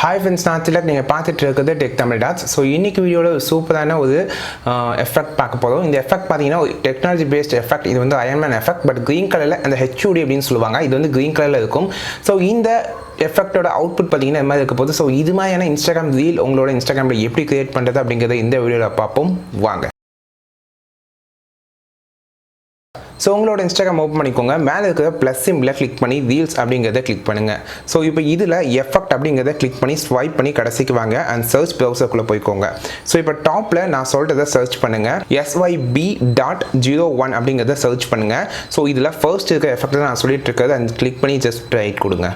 Hi friends, நான் திலக். நீங்கள் பார்த்துட்டு இருக்கிறது டெக் தமிழ் டாட்ஸ். ஸோ இன்னைக்கு வீடியோவில் சூப்பரான ஒரு எஃபெக்ட் பார்க்க போகிறோம். இந்த எஃபெக்ட் பார்த்தீங்கன்னா ஒரு டெக்னாலஜி பேஸ்ட் எஃபெக்ட். இது வந்து அயன்மேன் எஃபெக்ட், பட் க்ரீன் கலரில் அந்த HUD அப்படின்னு சொல்லுவாங்க. இது வந்து க்ரீன் கலரில் இருக்கும். ஸோ இந்த எஃபெக்டோட அவுட்புட் பார்த்தீங்கன்னா இந்த மாதிரி இருக்க போகுது. ஸோ இது மாதிரியான இன்ஸ்டாகிராம் ரீல் உங்களோட இன்ஸ்டாகிராமில் எப்படி கிரியேட் பண்ணுறது அப்படிங்கிறத இந்த வீடியோவில் பார்ப்போம் வாங்க. ஸோ உங்களோட இன்ஸ்டாகிராம் ஓப்பன் பண்ணிக்கோங்க. மேலே இருக்கிற ப்ளஸ் சிம்பிளை கிளிக் பண்ணி ரீல்ஸ் அப்படிங்கிறத கிளிக் பண்ணுங்கள். ஸோ இப்போ இதில் எஃபெக்ட் அப்படிங்கிறத கிளிக் பண்ணி ஸ்வைப் பண்ணி கடைசிக்கு வாங்க அண்ட் சர்ச் ப்ரௌசருக்குள்ளே போய்க்கோங்க. ஸோ இப்போ டாப்பில் நான் சொல்கிறத சர்ச் பண்ணுங்கள். SYB.01 அப்படிங்கிறத சர்ச் பண்ணுங்கள். ஸோ இதில் ஃபர்ஸ்ட் இருக்கிற எஃபெக்ட் நான் சொல்லிட்டு இருக்கிறது அண்ட் கிளிக் பண்ணி ஜஸ்ட் ரைட் கொடுங்க.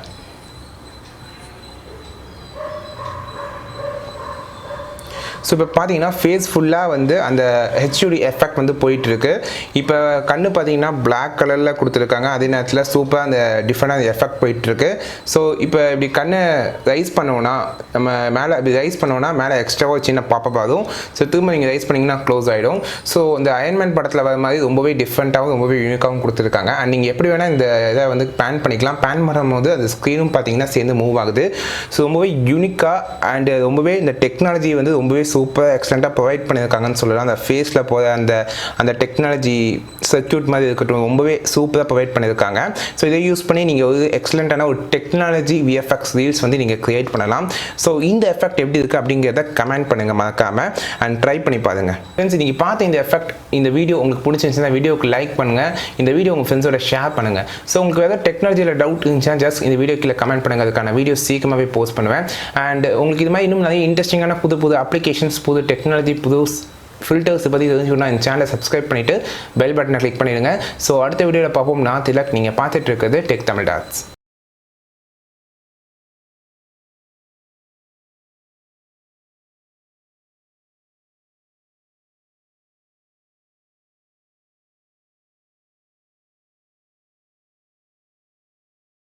ஸோ இப்போ பார்த்தீங்கன்னா ஃபேஸ் ஃபுல்லாக வந்து அந்த HUD எஃபெக்ட் வந்து போயிட்டுருக்கு. இப்போ கண்ணு பார்த்தீங்கன்னா பிளாக் கலரில் கொடுத்துருக்காங்க. அதே நேரத்தில் சூப்பராக அந்த டிஃப்ரெண்டாக எஃபெக்ட் போயிட்டுருக்கு. ஸோ இப்போ இப்படி கண்ணை ரைஸ் பண்ணோன்னா நம்ம மேலே இப்படி ரைஸ் பண்ணோன்னா மேலே எக்ஸ்ட்ராவாக சின்ன பாப்பப் ஆகும். ஸோ திரும்ப நீங்கள் ரைஸ் பண்ணிங்கன்னா க்ளோஸ் ஆகிடும். ஸோ இந்த அயன்மேன் படத்தில் வர மாதிரி ரொம்பவே டிஃப்ரெண்ட்டாகவும் ரொம்பவே யூனிக்காகவும் கொடுத்துருக்காங்க. அண்ட் நீங்கள் எப்படி வேணால் இந்த இதை வந்து பேன் பண்ணிக்கலாம். பேன் பண்ணும்போது அது ஸ்க்ரீனும் பார்த்தீங்கன்னா சேர்ந்து மூவ் ஆகுது. ஸோ ரொம்பவே யூனிக்காக அண்ட் ரொம்பவே இந்த டெக்னாலஜி வந்து ரொம்பவே சூப்பர் எக்ஸலண்ட்டாக ப்ரொவைட் பண்ணியிருக்காங்கன்னு சொல்லலாம். அந்த ஃபேஸில் போகிற அந்த டெக்னாலஜி சர்க்யூட் மாதிரி இருக்கட்டும் ரொம்பவே சூப்பராக ப்ரொவைட் பண்ணியிருக்காங்க. ஸோ இதை யூஸ் பண்ணி நீங்கள் ஒரு எக்ஸலண்ட்டான ஒரு டெக்னாலஜி VFX ரீல்ஸ் வந்து நீங்கள் க்ரியேட் பண்ணலாம். ஸோ இந்த எஃபெக்ட் எப்படி இருக்குது அப்படிங்கிறத கமெண்ட் பண்ணுங்கள் மறக்காமல் அண்ட் ட்ரை பண்ணி பாருங்கள். ஃப்ரெண்ட்ஸ் நீங்கள் பார்த்த இந்த எஃபெக்ட் இந்த வீடியோ உங்களுக்கு பிடிச்சிருந்துச்சுன்னா வீடியோக்கு லைக் பண்ணுங்கள். இந்த வீடியோ உங்கள் ஃப்ரெண்ட்ஸோட ஷேர் பண்ணுங்கள். ஸோ உங்களுக்கு ஏதாவது டெக்னாலஜியில் டவுட் இருந்துச்சுன்னா ஜஸ்ட் இந்த வீடியோ கீழே கமெண்ட் பண்ணுங்கள். அதுக்கான வீடியோ சீக்கிரமாகவே போஸ்ட் பண்ணுவேன். அண்ட் உங்களுக்கு இது மாதிரி இன்னும் நிறைய இன்ட்ரெஸ்டிங்கான புது அப்ளிகேஷன்ஸ் புது டெக்னாலஜி புது ஃபில்டர்ஸ் பற்றி தெரிஞ்சுக்கணும்னா இந்த சேனலை சப்ஸ்கிரைப் பண்ணிவிட்டு பெல் பட்டனை கிளிக் பண்ணிடுங்க. ஸோ அடுத்த வீடியோவில் பார்ப்போம். நான் திலக். நீங்கள் பார்த்துட்டு இருக்கிறது டெக் தமிழ் டாட்ஸ்.